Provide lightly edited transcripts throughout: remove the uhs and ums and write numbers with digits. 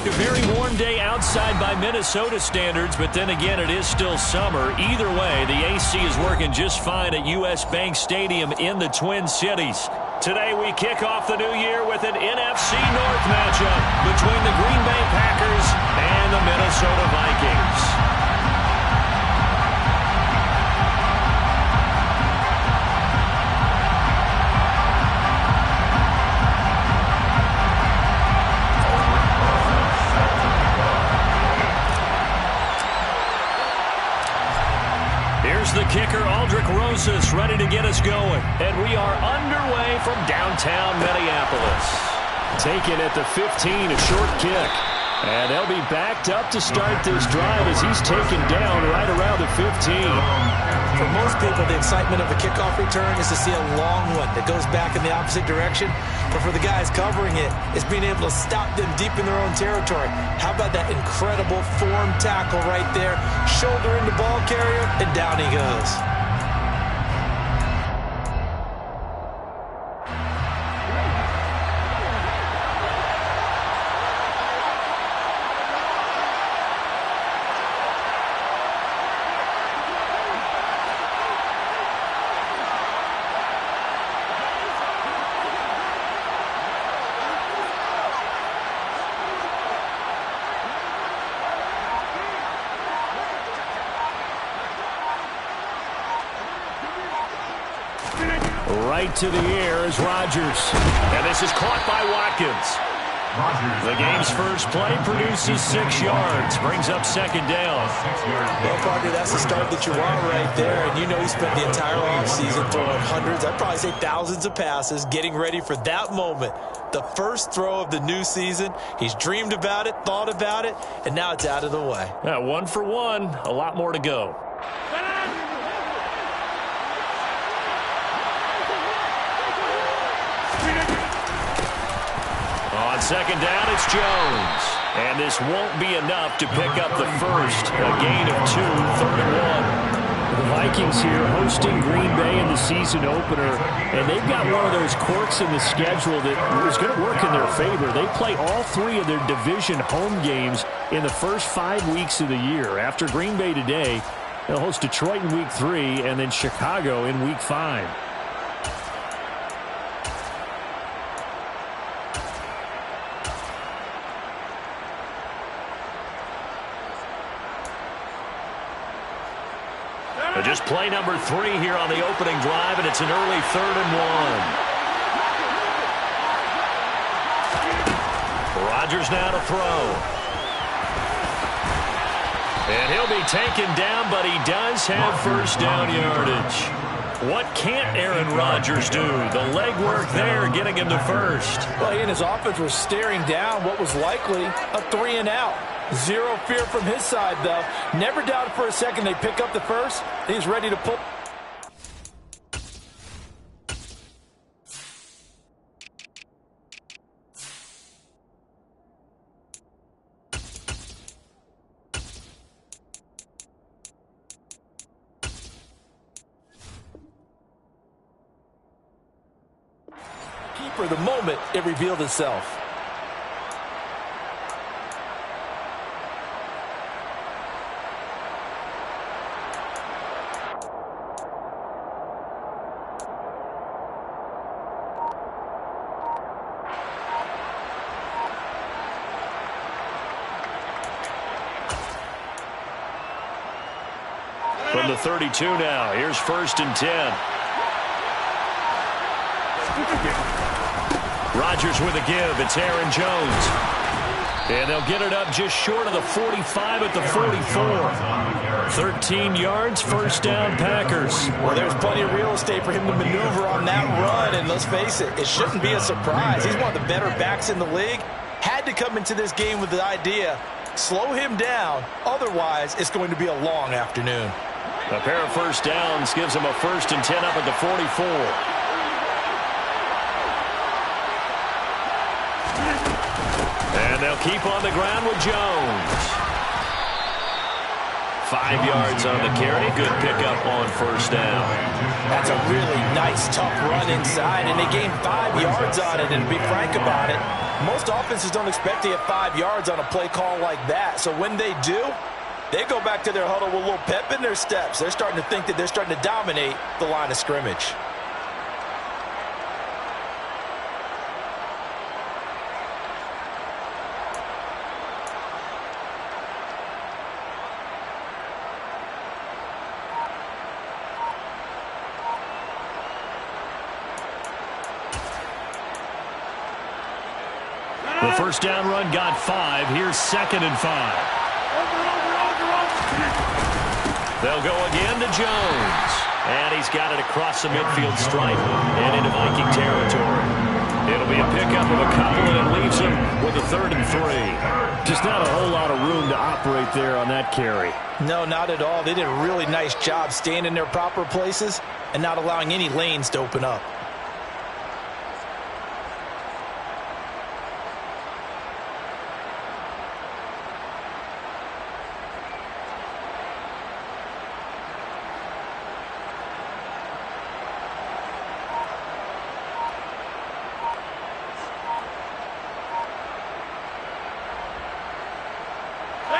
A very warm day outside by Minnesota standards, but then again, it is still summer. Either way, the AC is working just fine at U.S. Bank Stadium in the Twin Cities. Today, we kick off the new year with an NFC North matchup between the Green Bay Packers and the Minnesota Vikings. The kicker, Aldrich Rosas, ready to get us going. And we are underway from downtown Minneapolis. Taken at the 15, a short kick. And they'll be backed up to start this drive as he's taken down right around the 15. For most people, the excitement of a kickoff return is to see a long one that goes back in the opposite direction. But for the guys covering it, it's being able to stop them deep in their own territory. How about that incredible form tackle right there? Shoulder in the ball carrier, and down he goes. Right to the air is Rodgers. And this is caught by Watkins. The game's first play produces 6 yards. Brings up second down. Well, partner, that's the start that you want right there. And you know he spent the entire offseason throwing hundreds, I'd probably say thousands of passes, getting ready for that moment. The first throw of the new season. He's dreamed about it, thought about it, and now it's out of the way. 1 for 1. A lot more to go. On second down, it's Jones. And this won't be enough to pick up the first. A gain of 2, 3rd and 1. The Vikings here hosting Green Bay in the season opener. And they've got one of those quirks in the schedule that is going to work in their favor. They play all 3 of their division home games in the first 5 weeks of the year. After Green Bay today, they'll host Detroit in week 3 and then Chicago in week 5. Just play number 3 here on the opening drive, and it's an early 3rd and 1. Rodgers now to throw. And he'll be taken down, but he does have first down yardage. What can't Aaron Rodgers do? The legwork there getting him to first. Well, he and his offense were staring down what was likely a 3 and out. Zero fear from his side, though. Never doubted for a second they pick up the first. He's ready to pull. For the moment, it revealed itself. From the 32 now, here's 1st and 10. Rodgers with a give. It's Aaron Jones. And they'll get it up just short of the 45 at the 44. 13 yards, first down Packers. Well, there's plenty of real estate for him to maneuver on that run. And let's face it, it shouldn't be a surprise. He's one of the better backs in the league. Had to come into this game with the idea, slow him down. Otherwise, it's going to be a long afternoon. A pair of first downs gives him a 1st and 10 up at the 44. And they'll keep on the ground with Jones. 5 yards on the carry. Good pickup on first down. That's a really nice, tough run inside, and they gained 5 yards on it. And to be frank about it, most offenses don't expect to get 5 yards on a play call like that. So when they do, they go back to their huddle with a little pep in their steps. They're starting to think that they're starting to dominate the line of scrimmage. The first down run got 5. Here's 2nd and 5. They'll go again to Jones. And he's got it across the midfield stripe and into Viking territory. It'll be a pickup of a couple, and it leaves him with a 3rd and 3. Just not a whole lot of room to operate there on that carry. No, not at all. They did a really nice job staying in their proper places and not allowing any lanes to open up.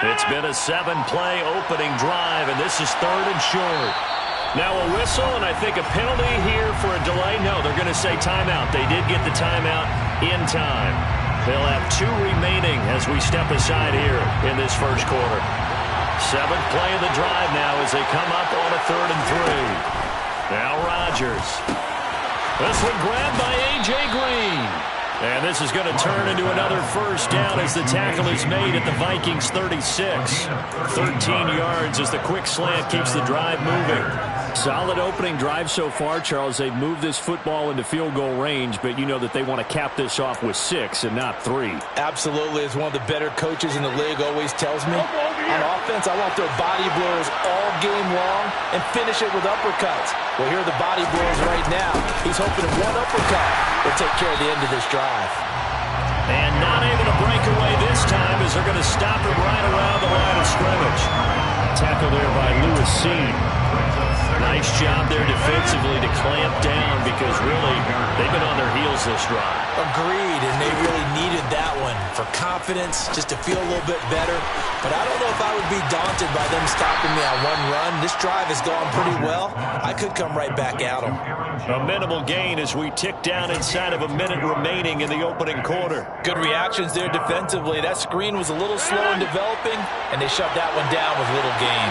It's been a 7-play opening drive, and this is 3rd and short. Now a whistle, and I think a penalty here for a delay. No, they're going to say timeout. They did get the timeout in time. They'll have 2 remaining as we step aside here in this first quarter. 7th play of the drive now as they come up on a 3rd and 3. Now Rodgers. This one grabbed by A.J. Green. And this is going to turn into another first down as the tackle is made at the Vikings 36. 13 yards as the quick slant keeps the drive moving. Solid opening drive so far, Charles. They've moved this football into field goal range, but you know that they want to cap this off with 6 and not 3. Absolutely. As one of the better coaches in the league always tells me, on offense, I want to throw body blows all game long and finish it with uppercuts. Well, here are the body blows right now. He's hoping that one uppercut will take care of the end of this drive. And not able to break away this time as they're going to stop him right around the line of scrimmage. Tackle there by Lewis Seen. Nice job there defensively to clamp down because really they've been on their heels this drive. Agreed, and they really needed that one for confidence, just to feel a little bit better. But I don't know if I would be daunted by them stopping me on one run. This drive has gone pretty well. I could come right back at them. A minimal gain as we tick down inside of a minute remaining in the opening quarter. Good reactions there defensively. That screen was a little slow in developing, and they shut that one down with little gain.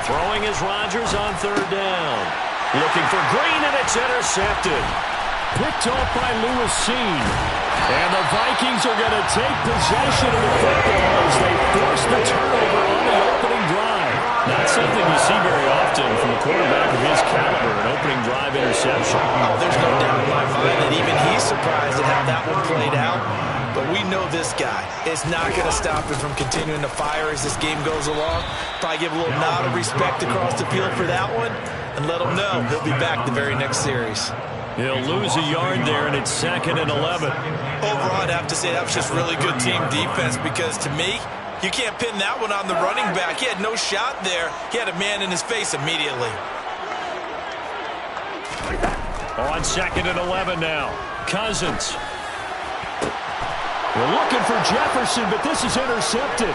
Throwing is Rodgers on 3rd down. Looking for Green, and it's intercepted. Picked off by Lewis Seen. And the Vikings are going to take possession of the football as they force the turnover on the opening drive. Not something you see very often from a quarterback of his caliber, an opening drive interception. Oh, there's no doubt in my mind that even he's surprised at how that one played out. But we know this guy is not going to stop him from continuing to fire as this game goes along. Probably give a little nod of respect across the field for that one and let him know he'll be back the very next series. He'll lose a yard there, and it's 2nd and 11. Overall, I'd have to say that was just really good team defense because, to me, you can't pin that one on the running back. He had no shot there. He had a man in his face immediately. On 2nd and 11 now. Cousins. We're looking for Jefferson, but this is intercepted.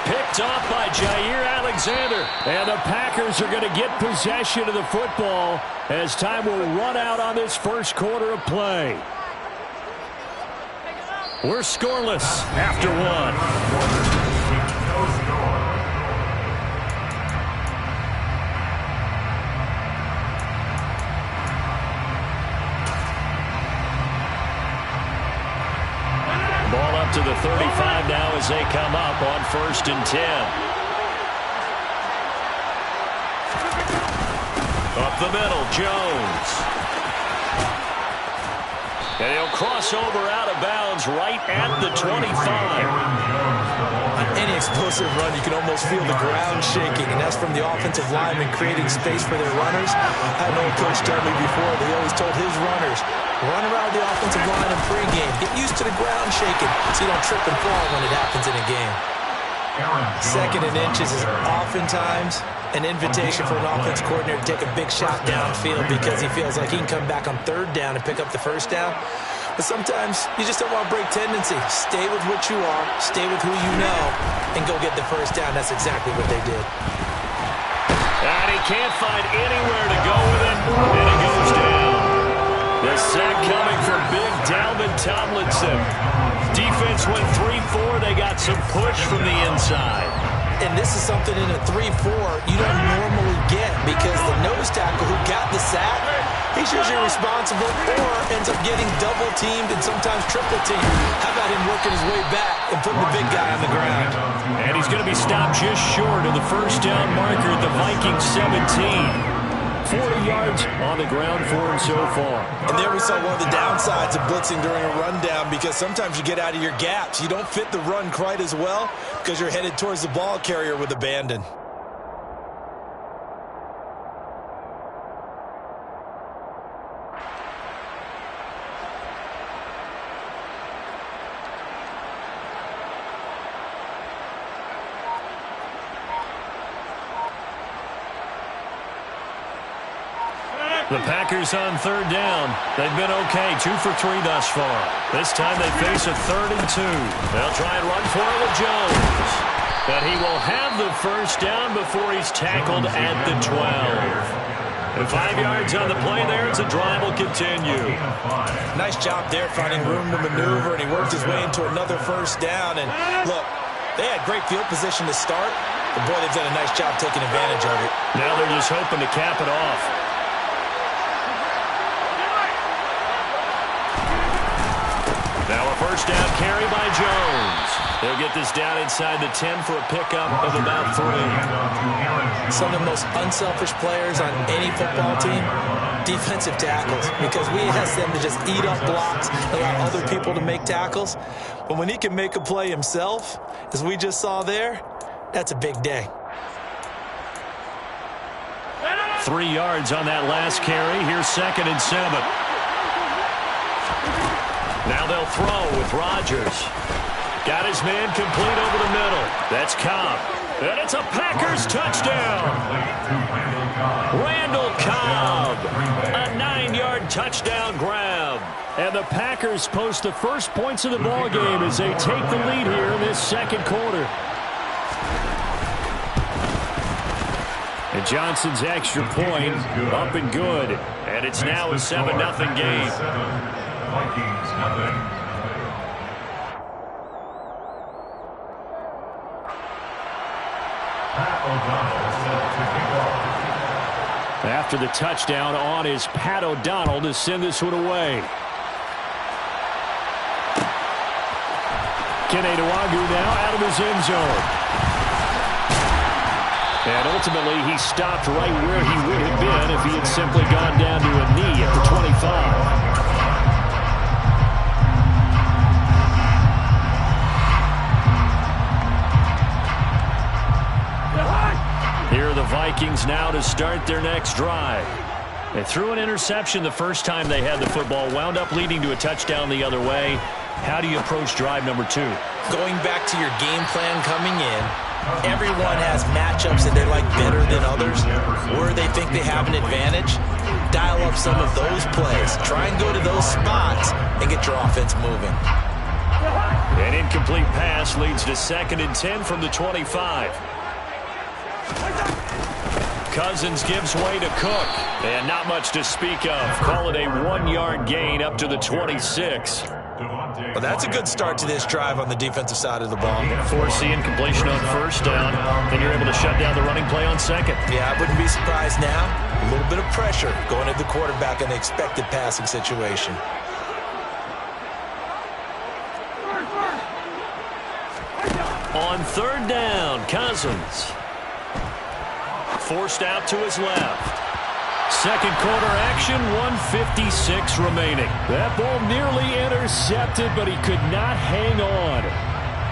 Picked off by Jair Alexander. And the Packers are going to get possession of the football as time will run out on this first quarter of play. We're scoreless after 1. Ball up to the 35 now as they come up on 1st and 10. Up the middle, Jones. And he'll cross over out of bounds right at the 25. On any explosive run, you can almost feel the ground shaking, and that's from the offensive linemen creating space for their runners. I had an old coach tell me before, they always told his runners, run around the offensive line in pregame. Get used to the ground shaking so you don't trip and fall when it happens in a game. Second and inches is oftentimes an invitation for an offense coordinator to take a big shot downfield because he feels like he can come back on third down and pick up the first down. But sometimes you just don't want to break tendency. Stay with what you are, stay with who you know, and go get the first down. That's exactly what they did. And he can't find anywhere to go with it, and it goes down. The sack coming from big Dalvin Tomlinson. Defense went 3-4. They got some push from the inside. And this is something in a 3-4 you don't normally get because the nose tackle who got the sack, he's usually responsible or ends up getting double-teamed and sometimes triple-teamed. How about him working his way back and putting the big guy on the ground? And he's going to be stopped just short of the first down marker at the Vikings 17. 40 yards on the ground for him so far. And there we saw one of the downsides of blitzing during a rundown because sometimes you get out of your gaps. You don't fit the run quite as well because you're headed towards the ball carrier with abandon. The Packers on third down. They've been okay, 2 for 3 thus far. This time they face a 3rd and 2. They'll try and run for it with Jones. But he will have the first down before he's tackled at the 12. And 5 yards on the play there as the drive will continue. Nice job there finding room to maneuver, and he worked his way into another first down. And look, they had great field position to start, but boy, they've done a nice job taking advantage of it. Now they're just hoping to cap it off. Now a first down carry by Jones. They'll get this down inside the 10 for a pickup of about 3. Some of the most unselfish players on any football team, defensive tackles, because we ask them to just eat up blocks, allow other people to make tackles. But when he can make a play himself, as we just saw there, that's a big day. 3 yards on that last carry. Here's 2nd and 7. Now they'll throw with Rodgers. Got his man complete over the middle. That's Cobb. And it's a Packers touchdown. Randall Cobb. A 9-yard touchdown grab. And the Packers post the first points of the ball game as they take the lead here in this second quarter. And Johnson's extra point up and good. And it's now a 7-0 game. Vikings, nothing. After the touchdown on is Pat O'Donnell to send this one away. Kene Nwangwu now out of his end zone. And ultimately he stopped right where he would have been if he had simply gone down to a knee at the 25. Here are the Vikings now to start their next drive. They threw an interception the first time they had the football, wound up leading to a touchdown the other way. How do you approach drive number 2? Going back to your game plan coming in, everyone has matchups that they like better than others, where they think they have an advantage. Dial up some of those plays. Try and go to those spots and get your offense moving. An incomplete pass leads to 2nd and 10 from the 25. Cousins gives way to Cook. And not much to speak of. Call it a 1-yard gain up to the 26. Well, that's a good start to this drive on the defensive side of the ball. Force the incompletion on first down. Then you're able to shut down the running play on 2nd. Yeah, I wouldn't be surprised now. A little bit of pressure going at the quarterback in the expected passing situation. On 3rd down, Cousins. Forced out to his left. Second quarter action, 1:56 remaining. That ball nearly intercepted, but he could not hang on.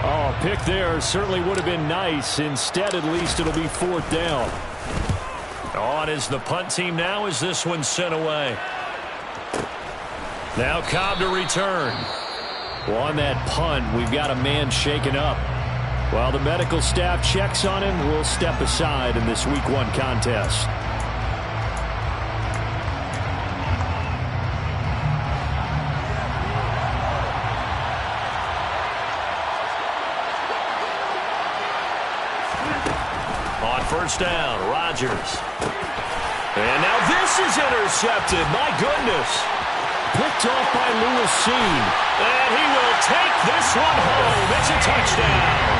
Oh, pick there certainly would have been nice. Instead, at least it'll be fourth down. On is the punt team now as this one's sent away. Now Cobb to return. Well, on that punt, we've got a man shaken up. While the medical staff checks on him, we'll step aside in this Week 1 contest. On first down, Rodgers. And now this is intercepted. My goodness. Picked off by Lewis Seen. And he will take this one home. It's a touchdown.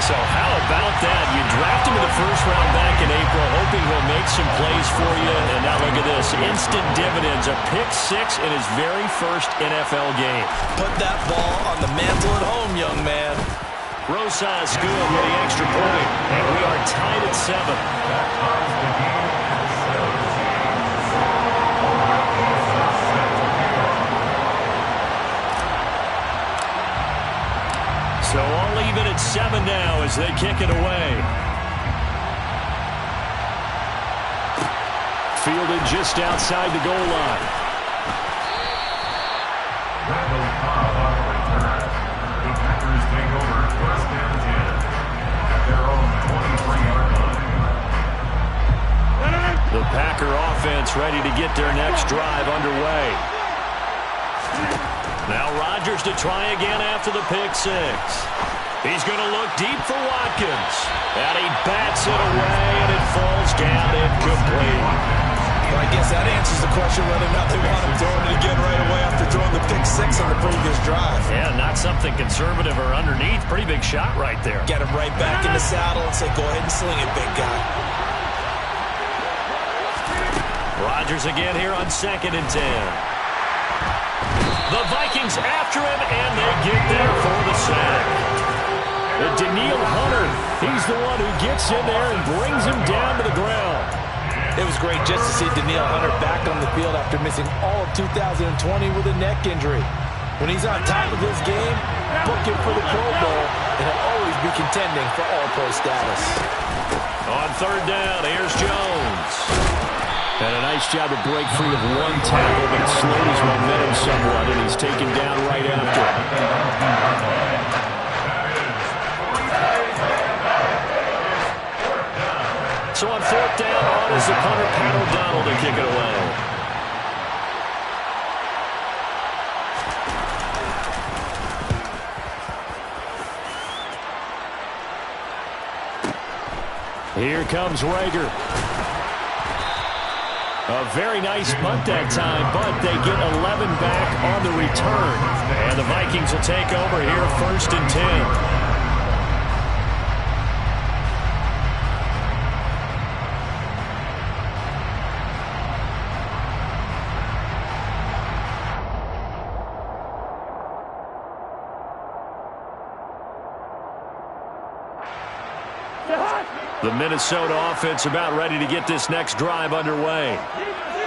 So how about that? You draft him in the first round back in April, hoping he'll make some plays for you. And now look at this. Instant dividends. A pick-6 in his very first NFL game. Put that ball on the mantle at home, young man. Rosas good with the extra point. And we are tied at 7. So all even at 7 now as they kick it away. Fielded just outside the goal line. The Packers take over first down 10 at their own 23-yard line. The Packer offense ready to get their next drive underway. Now Rodgers to try again after the pick-6. He's going to look deep for Watkins. And he bats it away, and it falls down incomplete. Well, I guess that answers the question whether or not they want him throwing it again right away after throwing the pick-6 on the previous drive. Yeah, not something conservative or underneath. Pretty big shot right there. Get him right back in the saddle and say, go ahead and sling it, big guy. Rodgers again here on 2nd and 10. The Vikings after him, and they get there for the sack. And Danielle Hunter, he's the one who gets in there and brings him down to the ground. It was great just to see Danielle Hunter back on the field after missing all of 2020 with a neck injury. When he's on top of his game, book him for the Pro Bowl, and he'll always be contending for All-Pro status. On 3rd down, here's Jones. And a nice job to break free of one tackle, but it slowed his momentum somewhat, and he's taken down right after. So on 4th down, on is the punter, Pat O'Donnell, to kick it away. Here comes Rager. A very nice punt that time, but they get 11 back on the return. And the Vikings will take over here, 1st and 10. The Minnesota offense about ready to get this next drive underway.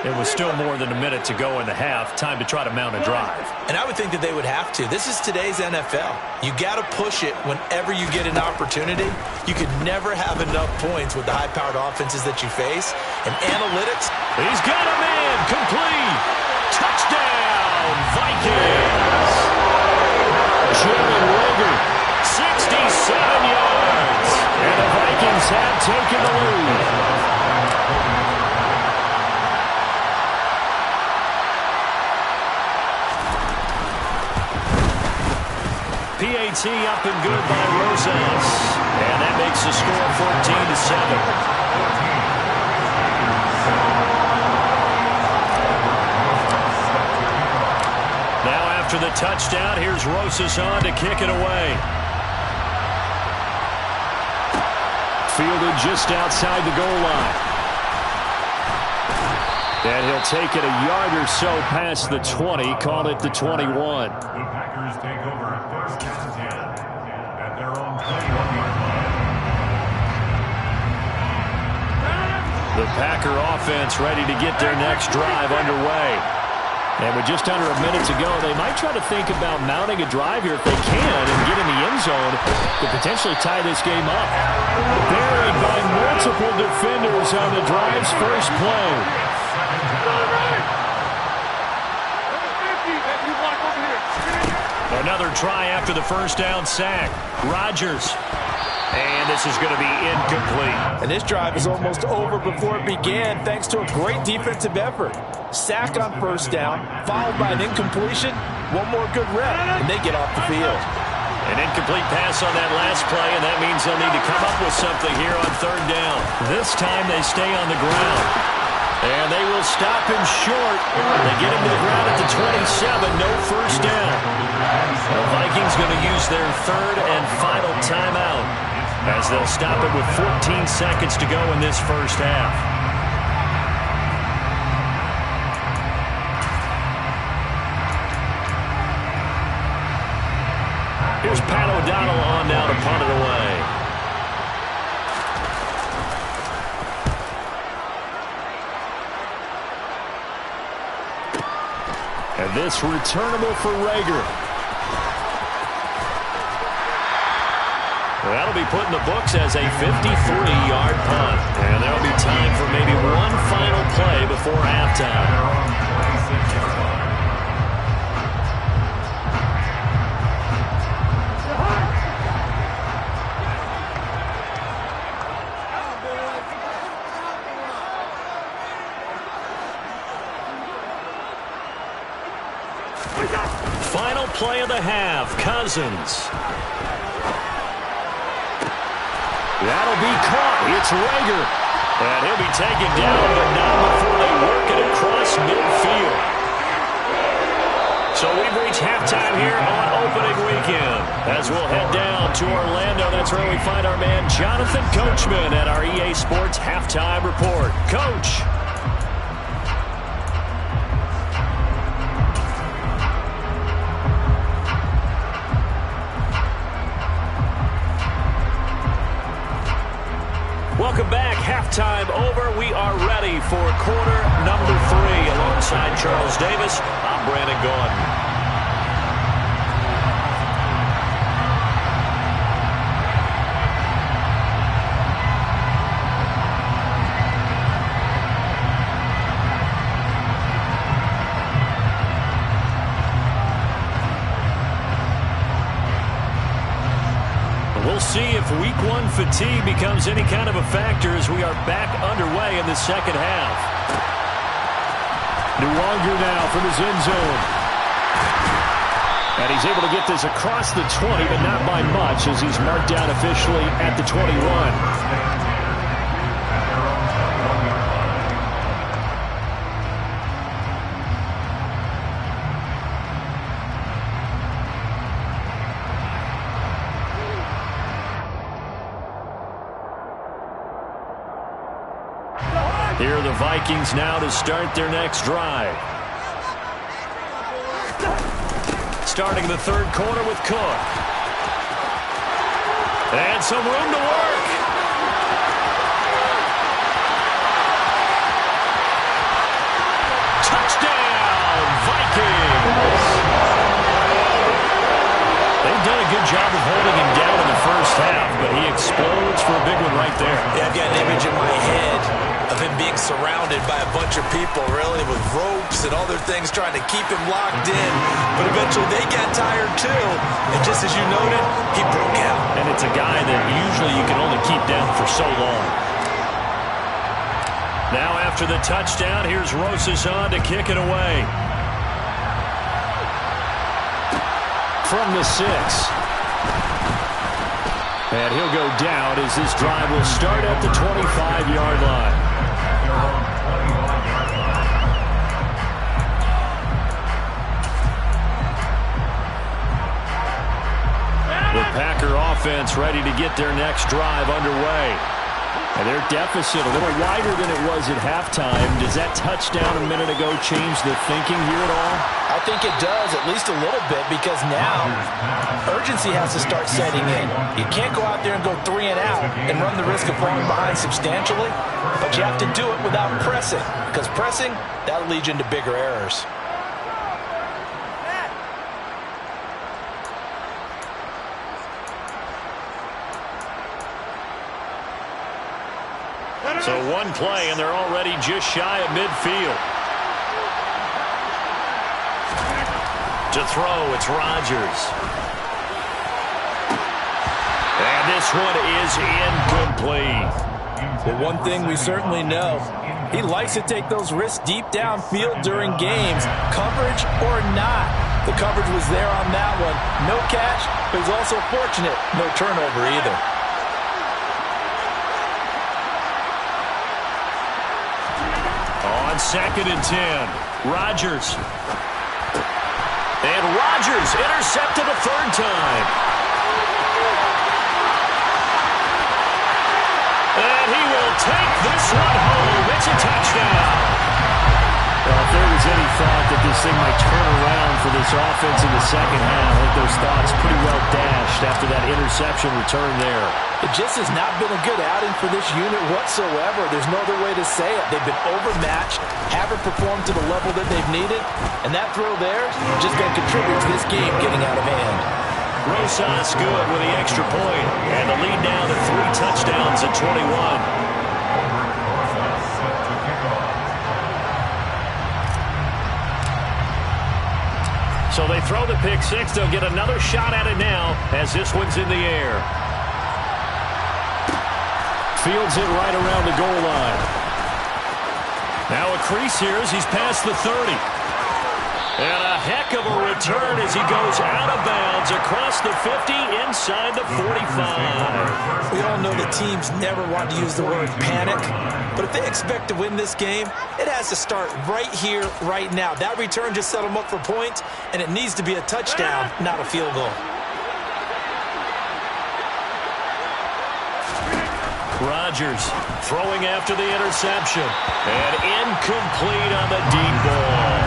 It was still more than a minute to go in the half. Time to try to mount a drive. And I would think that they would have to. This is today's NFL. You got to push it whenever you get an opportunity. You could never have enough points with the high-powered offenses that you face. And analytics. He's got a man. Complete. Touchdown, Vikings. Jalen Rager. 67 yards. And the Vikings have taken the lead. PAT up and good by Rosas. And that makes the score 14-7. Now after the touchdown, here's Rosas on to kick it away. Fielded just outside the goal line. And he'll take it a yard or so past the 20, call it the 21. The Packers take over first down 10 at their own 21-yard line. The Packer offense ready to get their next drive underway. And with just under a minute to go, they might try to think about mounting a drive here if they can and get in the end zone to potentially tie this game up. Buried by multiple defenders on the drive's first play. Another try after the first down sack. Rodgers. And this is going to be incomplete. And this drive is almost over before it began thanks to a great defensive effort. Sack on first down, followed by an incompletion. One more good rep, and they get off the field. An incomplete pass on that last play, and that means they'll need to come up with something here on third down. This time they stay on the ground. And they will stop him short. They get him to the ground at the 27, no first down. The Vikings going to use their third and final timeout as they'll stop it with 14 seconds to go in this first half. Here's Pat O'Donnell on now to punt it away. And this returnable for Rager. That'll be put in the books as a 53-yard punt. And there'll be time for maybe one final play before halftime. Final play of the half, Cousins. That'll be caught. It's Rager. And he'll be taken down, but not before they work it across midfield. So we've reached halftime here on opening weekend. As we'll head down to Orlando, that's where we find our man Jonathan Coachman at our EA Sports Halftime Report. Coach. Welcome back. Halftime over. We are ready for quarter number 3. Alongside Charles Davis, I'm Brandon Gaudin. We'll see if week 1 fatigue becomes any kind of a factor as we are back underway in the second half. Nwanger now from his end zone. And he's able to get this across the 20, but not by much as he's marked down officially at the 21. Here are the Vikings now to start their next drive. Starting the third quarter with Cook. And some room to work. Touchdown, Vikings! They've done a good job of holding him down in the first half, but he explodes for a big one right there. Yeah, I've got an image in my head of him being surrounded by a bunch of people, really, with ropes and other things trying to keep him locked in. But eventually they got tired too. And just as you noted, he broke out. And it's a guy that usually you can only keep down for so long. Now after the touchdown, here's Rosas on to kick it away. From the 6. And he'll go down as this drive will start at the 25-yard line. The Packer offense ready to get their next drive underway. And their deficit a little wider than it was at halftime. Does that touchdown a minute ago change the thinking here at all? I think it does, at least a little bit, because now urgency has to start setting in. You can't go out there and go 3 and out and run the risk of falling behind substantially, but you have to do it without pressing, because pressing, that'll lead you into bigger errors. So one play, and they're already just shy of midfield. To throw, it's Rodgers. And this one is incomplete. Well, one thing we certainly know, he likes to take those risks deep downfield during games, coverage or not. The coverage was there on that one. No catch, but he's also fortunate. No turnover either. On 2nd and 10, Rodgers. And Rodgers intercepted a 3rd time. And he will take this one home. It's a touchdown. Well, if there was any thought that this thing might turn around for this offense in the second half, I think those thoughts pretty well dashed after that interception return there. It just has not been a good outing for this unit whatsoever. There's no other way to say it. They've been overmatched, haven't performed to the level that they've needed, and that throw there just going to contribute to this game getting out of hand. Rosas good with the extra point, and the lead now to 3 touchdowns at 21. So they throw the pick six. They'll get another shot at it now as this one's in the air. Fields it right around the goal line. Now a crease here as he's past the 30. And a heck of a return as he goes out of bounds across the 50 inside the 45. We all know that teams never want to use the word panic, but if they expect to win this game, it has to start right here, right now. That return just set them up for points, and it needs to be a touchdown, not a field goal. Rodgers throwing after the interception. And incomplete on the deep ball.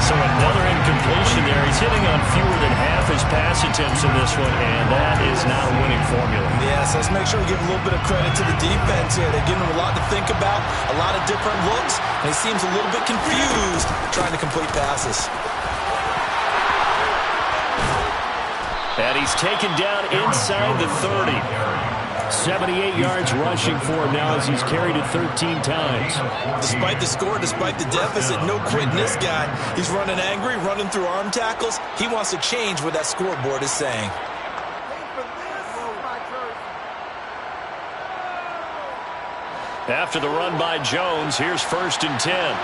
So another incompletion there. He's hitting on fewer than half his pass attempts in this one, and that is not a winning formula. Yes, let's make sure we give a little bit of credit to the defense here. They're giving him a lot to think about, a lot of different looks, and he seems a little bit confused trying to complete passes. And he's taken down inside the 30. 78 yards rushing for him now as he's carried it 13 times. Despite the score, despite the deficit, no quitting this guy. He's running angry, running through arm tackles. He wants to change what that scoreboard is saying. After the run by Jones, here's 1st and 10.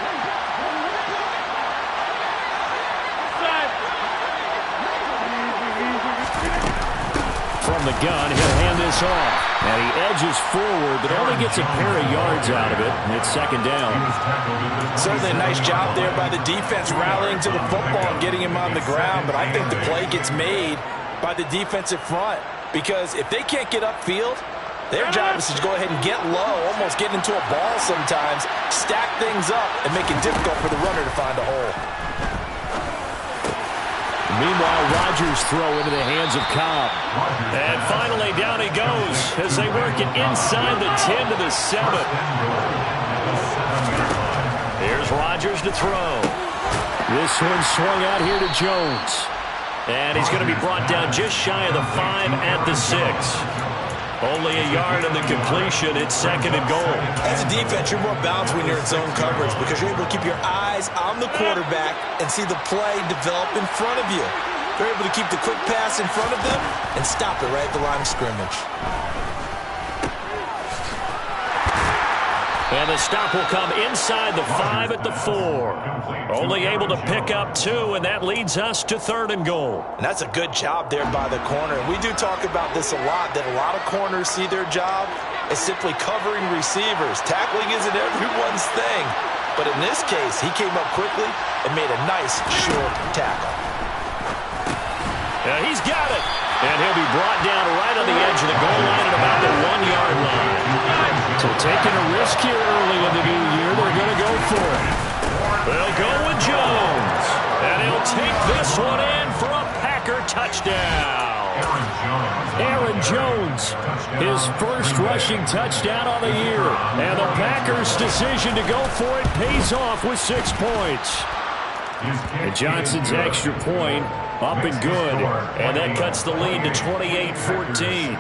From the gun, he'll hand this off. And he edges forward, but only gets a pair of yards out of it. And it's 2nd down. Certainly a nice job there by the defense rallying to the football and getting him on the ground. But I think the play gets made by the defensive front. Because if they can't get upfield, their job is to go ahead and get low, almost get into a ball sometimes, stack things up, and make it difficult for the runner to find a hole. Meanwhile, Rodgers throw into the hands of Cobb. And finally, down he goes as they work it inside the 10 to the 7. Here's Rodgers to throw. This one swung out here to Jones. And he's going to be brought down just shy of the 5 at the 6. Only a yard on the completion. It's 2nd and goal. As a defense, you're more balanced when you're in zone coverage because you're able to keep your eyes on the quarterback and see the play develop in front of you. They're able to keep the quick pass in front of them and stop it right at the line of scrimmage. And the stop will come inside the 5 at the 4. Only able to pick up 2, and that leads us to 3rd and goal. And that's a good job there by the corner. And we do talk about this a lot, that a lot of corners see their job as simply covering receivers. Tackling isn't everyone's thing. But in this case, he came up quickly and made a nice short tackle. Yeah, he's got it. And he'll be brought down right on the edge of the goal line at about the 1-yard line. So taking a risk here early in the new year. They're going to go for it. They'll go with Jones. And he'll take this one in for a Packer touchdown. Aaron Jones, his first rushing touchdown on the year. And the Packers' decision to go for it pays off with 6 points. And Johnson's extra point up and good. And that cuts the lead to 28-14.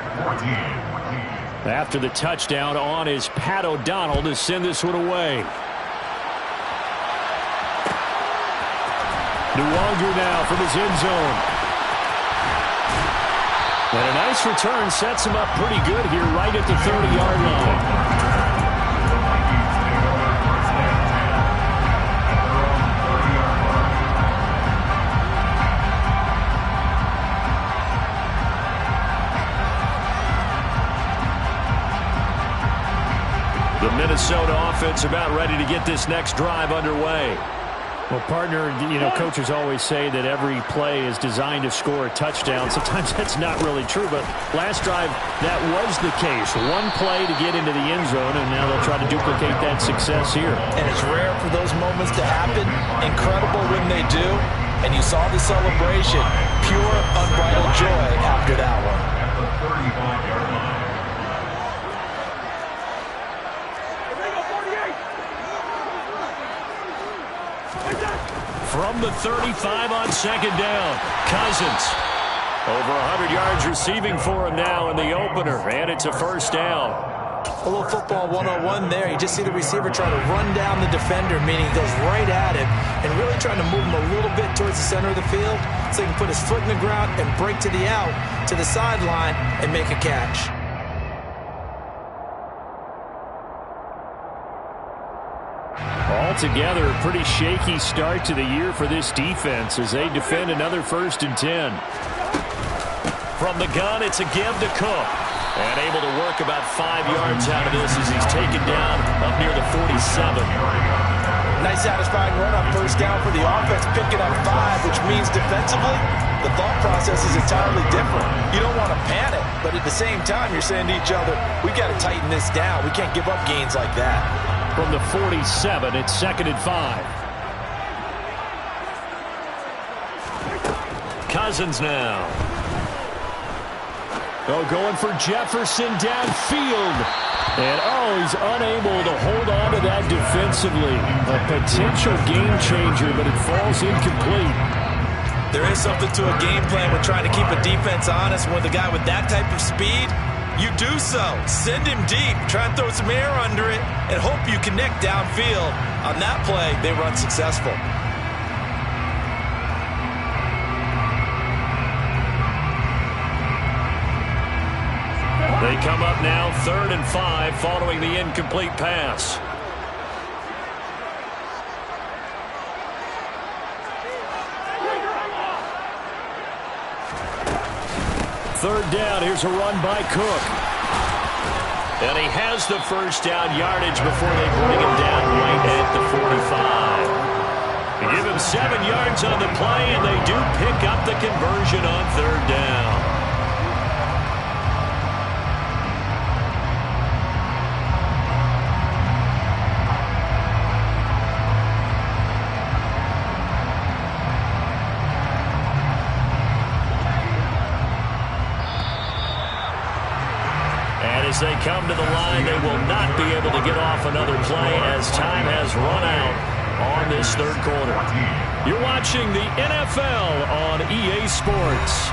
After the touchdown on is Pat O'Donnell to send this one away. Nwonger now from his end zone. And a nice return sets him up pretty good here right at the 30-yard line. The Minnesota offense about ready to get this next drive underway. Well, partner, coaches always say that every play is designed to score a touchdown. Sometimes that's not really true, but last drive, that was the case. One play to get into the end zone, and now they'll try to duplicate that success here. And it's rare for those moments to happen. Incredible when they do. And you saw the celebration. Pure, unbridled joy after that one. At the 35-yard line. From the 35 on second down, Cousins. Over 100 yards receiving for him now in the opener, and it's a first down. A little football 101 there. You just see the receiver trying to run down the defender, meaning he goes right at him and really trying to move him a little bit towards the center of the field so he can put his foot in the ground and break to the out, to the sideline, and make a catch. Altogether, a pretty shaky start to the year for this defense as they defend another 1st and 10. From the gun, it's a give to Cook. And able to work about 5 yards out of this as he's taken down up near the 47. Nice satisfying run on first down for the offense, picking up 5, which means defensively, the thought process is entirely different. You don't want to panic, but at the same time, you're saying to each other, we got to tighten this down. We can't give up gains like that. From the 47, it's 2nd and 5. Cousins now. Going for Jefferson downfield. And, he's unable to hold on to that defensively. A potential game changer, but it falls incomplete. There is something to a game plan with trying to keep a defense honest. With a guy with that type of speed, you do so. Send him deep. Try and throw some air under it and hope you connect downfield. On that play, they were unsuccessful. They come up now 3rd and 5 following the incomplete pass. Third down, here's a run by Cook. And he has the first down yardage before they bring him down right at the 45. They give him 7 yards on the play, and they do pick up the conversion on 3rd down. As they come to the line, they will not be able to get off another play as time has run out on this 3rd quarter. You're watching the NFL on EA Sports.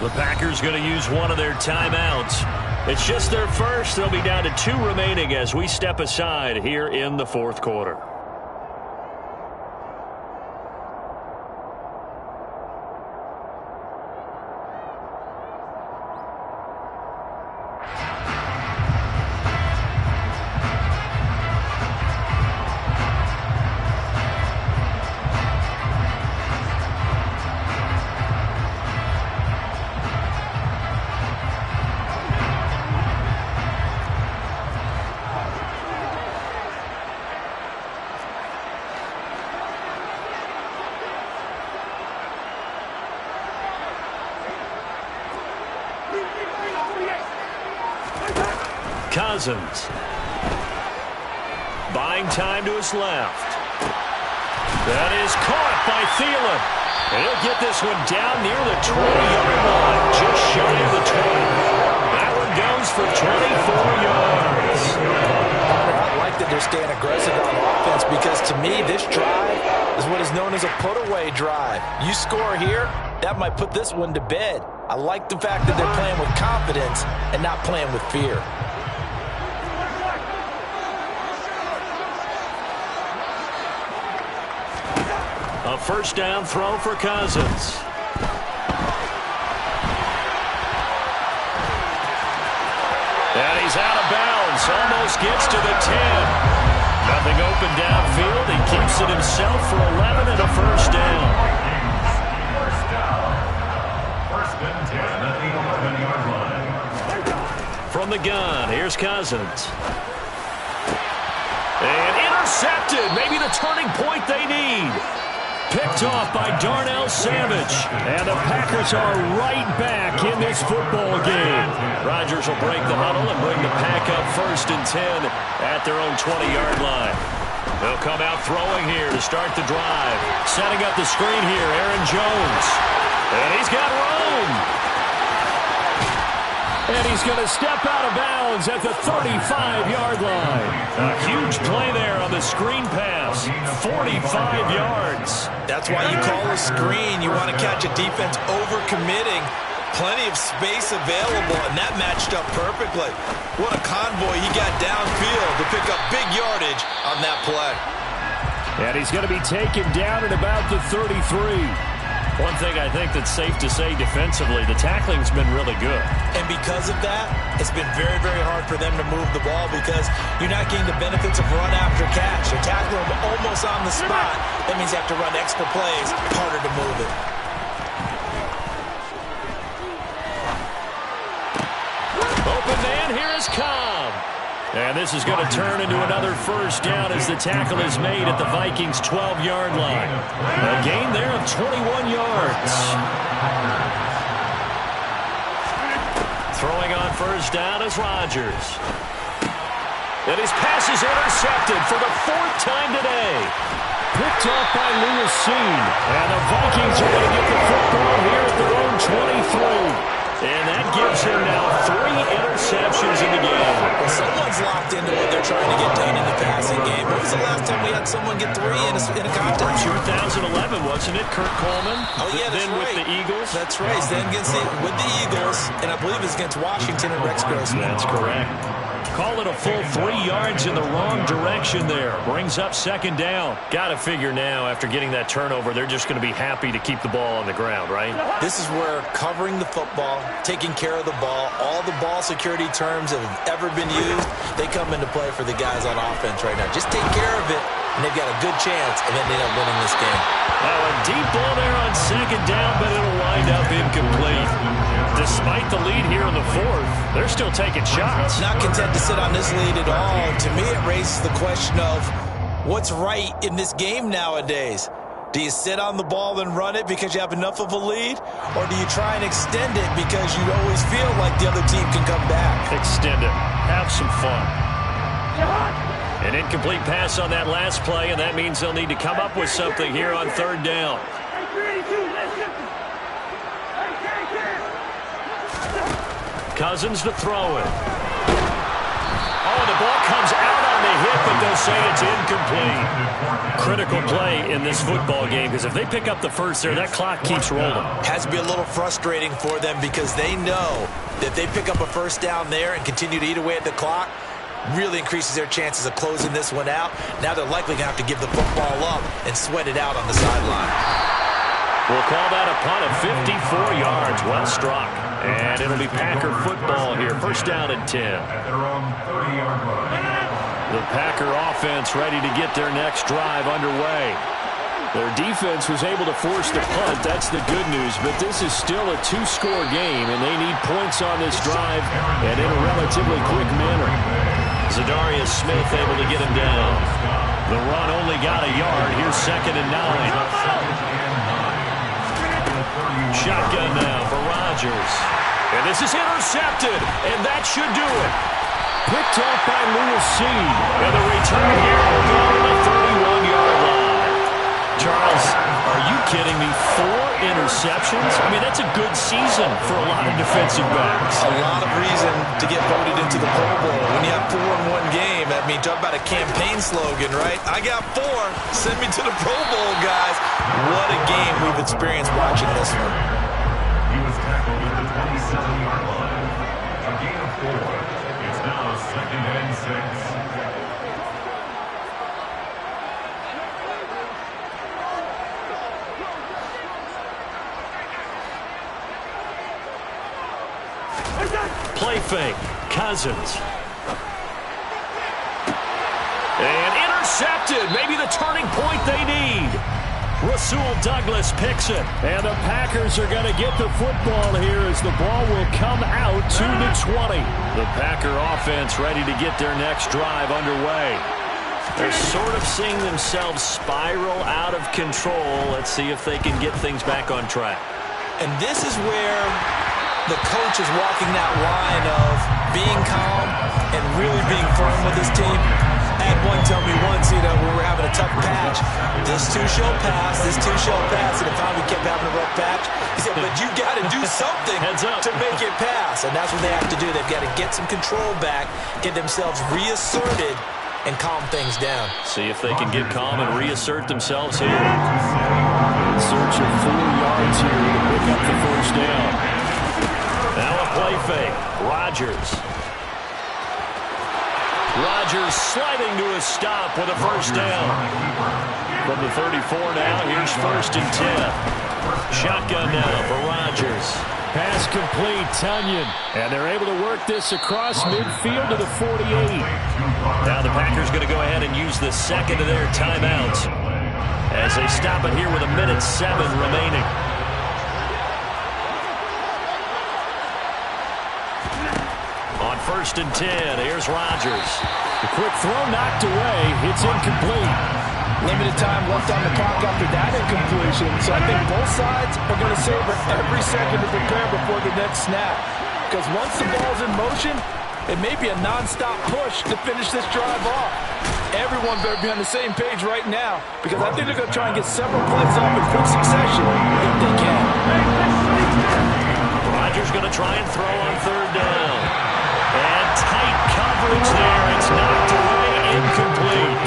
The Packers going to use one of their timeouts. It's just their first. They'll be down to 2 remaining as we step aside here in the 4th quarter. Cousins. Buying time to his left. That is caught by Thielen. And he'll get this one down near the 20-yard line, just shy of the 20. That one goes for 24 yards. I like that they're staying aggressive on offense because, to me, this drive is what is known as a put-away drive. You score here, that might put this one to bed. I like the fact that they're playing with confidence and not playing with fear. A first down throw for Cousins. And he's out of bounds. Almost gets to the 10. Nothing open downfield. He keeps it himself for 11 and a first down. First and 10 at the 11-yard line. From the gun, here's Cousins. And intercepted. Maybe the turning point they need. Picked off by Darnell Savage. And the Packers are right back in this football game. Rodgers will break the huddle and bring the Pack up first and 10 at their own 20-yard line. They'll come out throwing here to start the drive. Setting up the screen here, Aaron Jones. And he's got room. And he's going to step out of bounds at the 35-yard line. A huge play there on the screen pass. 45 yards. That's why you call a screen. You want to catch a defense over-committing. Plenty of space available, and that matched up perfectly. What a convoy he got downfield to pick up big yardage on that play. And he's going to be taken down at about the 33. One thing I think that's safe to say defensively, the tackling's been really good. And because of that, it's been very, very hard for them to move the ball because you're not getting the benefits of run after catch. You're tackling them almost on the spot. That means you have to run extra plays, harder to move it. Open man, here is Cobb. And this is going to turn into another first down as the tackle is made at the Vikings' 12-yard line. A gain there of 21 yards. Throwing on first down is Rodgers. And his pass is intercepted for the fourth time today. Picked off by Lewis Seen. And the Vikings are going to get the football here at their own 23. And that gives him now 3 interceptions in the game. Well, someone's locked into what they're trying to get done in the passing game. When was the last time we had someone get 3 in a contest? 2011, wasn't it? Kurt Coleman. Oh, yeah, that's then right. with the Eagles. That's right. Then with the Eagles, and I believe it's against Washington and Rex Grossman. That's correct. Call it a full 3 yards in the wrong direction there. Brings up second down. Got to figure now, after getting that turnover, they're just going to be happy to keep the ball on the ground, right? This is where covering the football, taking care of the ball, all the ball security terms that have ever been used, they come into play for the guys on offense right now. Just take care of it, and they've got a good chance of ending up winning this game. Oh, a deep ball there on second down, but it'll wind up incomplete. Despite the lead here in the fourth, they're still taking shots. Not content to sit on this lead at all. To me, it raises the question of what's right in this game nowadays. Do you sit on the ball and run it because you have enough of a lead? Or do you try and extend it because you always feel like the other team can come back? Extend it. Have some fun. An incomplete pass on that last play, and that means they'll need to come up with something here on third down. Cousins to throw it. Oh, the ball comes out on the hit, but they'll say it's incomplete. Critical play in this football game, because if they pick up the first there, that clock keeps rolling. Has to be a little frustrating for them because they know that they pick up a first down there and continue to eat away at the clock, really increases their chances of closing this one out. Now they're likely going to have to give the football up and sweat it out on the sideline. We'll call that a punt of 54 yards. Well struck. And it'll be Packer football here. First down and 10. At their own 30-yard line. The Packer offense ready to get their next drive underway. Their defense was able to force the punt. That's the good news. But this is still a 2-score game, and they need points on this drive and in a relatively quick manner. Zadarius Smith able to get him down. The run only got a yard. Here's second and 9. Shotgun now for Rodgers. And this is intercepted, and that should do it. picked off by Lewis C. And the return here will go to the 31-yard line. Charles, are you kidding me? 4 interceptions? I mean, that's a good season for a lot of defensive backs. A lot of reason to get voted into the Pro Bowl. When you have 4 in one game, I mean, talk about a campaign slogan, right? I got 4. Send me to the Pro Bowl, guys. What a game we've experienced watching this one. He was tackled at the 27-yard line. A gain of 4. It's now 2nd and 6. Play fake. Cousins. And intercepted. Maybe the turning point they need. Rasul Douglas picks it. And the Packers are going to get the football here as the ball will come out to the 20. The Packer offense ready to get their next drive underway. They're sort of seeing themselves spiral out of control. Let's see if they can get things back on track. And this is where the coach is walking that line of being calm and really being firm with his team. I had one tell me once, when we were having a tough patch, this too shall pass, this too shall pass, and if we kept having a rough patch, he said, but you got to do something to make it pass. And that's what they have to do. They've got to get some control back, get themselves reasserted, and calm things down. See if they can get calm and reassert themselves here. In search of 4 yards here to pick up the first down. Now a play fake. Rodgers sliding to a stop with a first down. From the 34 now, here's 1st and 10. Shotgun now for Rodgers. Pass complete, Tunyon. And they're able to work this across midfield to the 48. Now the Packers going to go ahead and use the second of their timeouts as they stop it here with 1:07 remaining. On 1st and 10, here's Rodgers. The quick throw knocked away. It's incomplete. Limited time left on the clock after that incompletion, so I think both sides are going to savor every second to prepare before the next snap. Because once the ball's in motion, it may be a non-stop push to finish this drive off. Everyone better be on the same page right now, because I think they're going to try and get several plays off in quick succession if they can. Rodgers going to try and throw on 3rd down. And tight coverage there. It's knocked away, incomplete.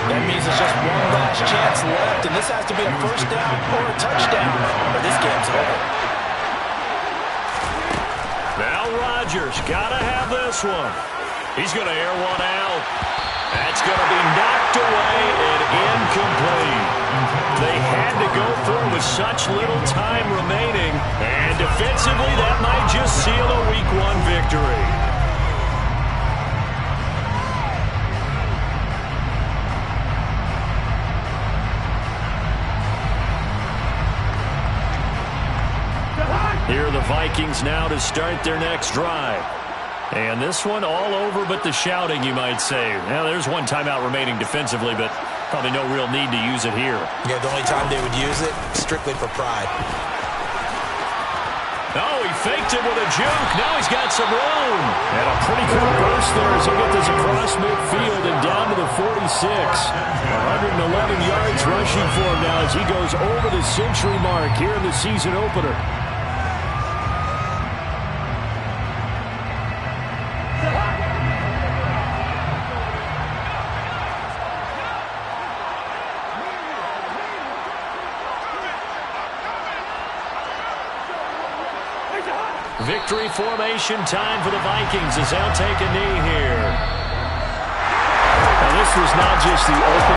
That means it's just one last chance left, and this has to be a first down or a touchdown, or this game's over. Now Rodgers got to have this one. He's going to air one out. That's going to be knocked away and incomplete. They had to go through with such little time remaining, and defensively that might just seal a Week 1 victory. Here are the Vikings now to start their next drive. And this one all over but the shouting, you might say. Now, there's one timeout remaining defensively, but probably no real need to use it here. Yeah, the only time they would use it, strictly for pride. Oh, he faked it with a juke. Now he's got some room. And a pretty quick burst there as he gets this across midfield and down to the 46. 111 yards rushing for him now as he goes over the century mark here in the season opener. Victory formation time for the Vikings as they'll take a knee here. Now this was not just the open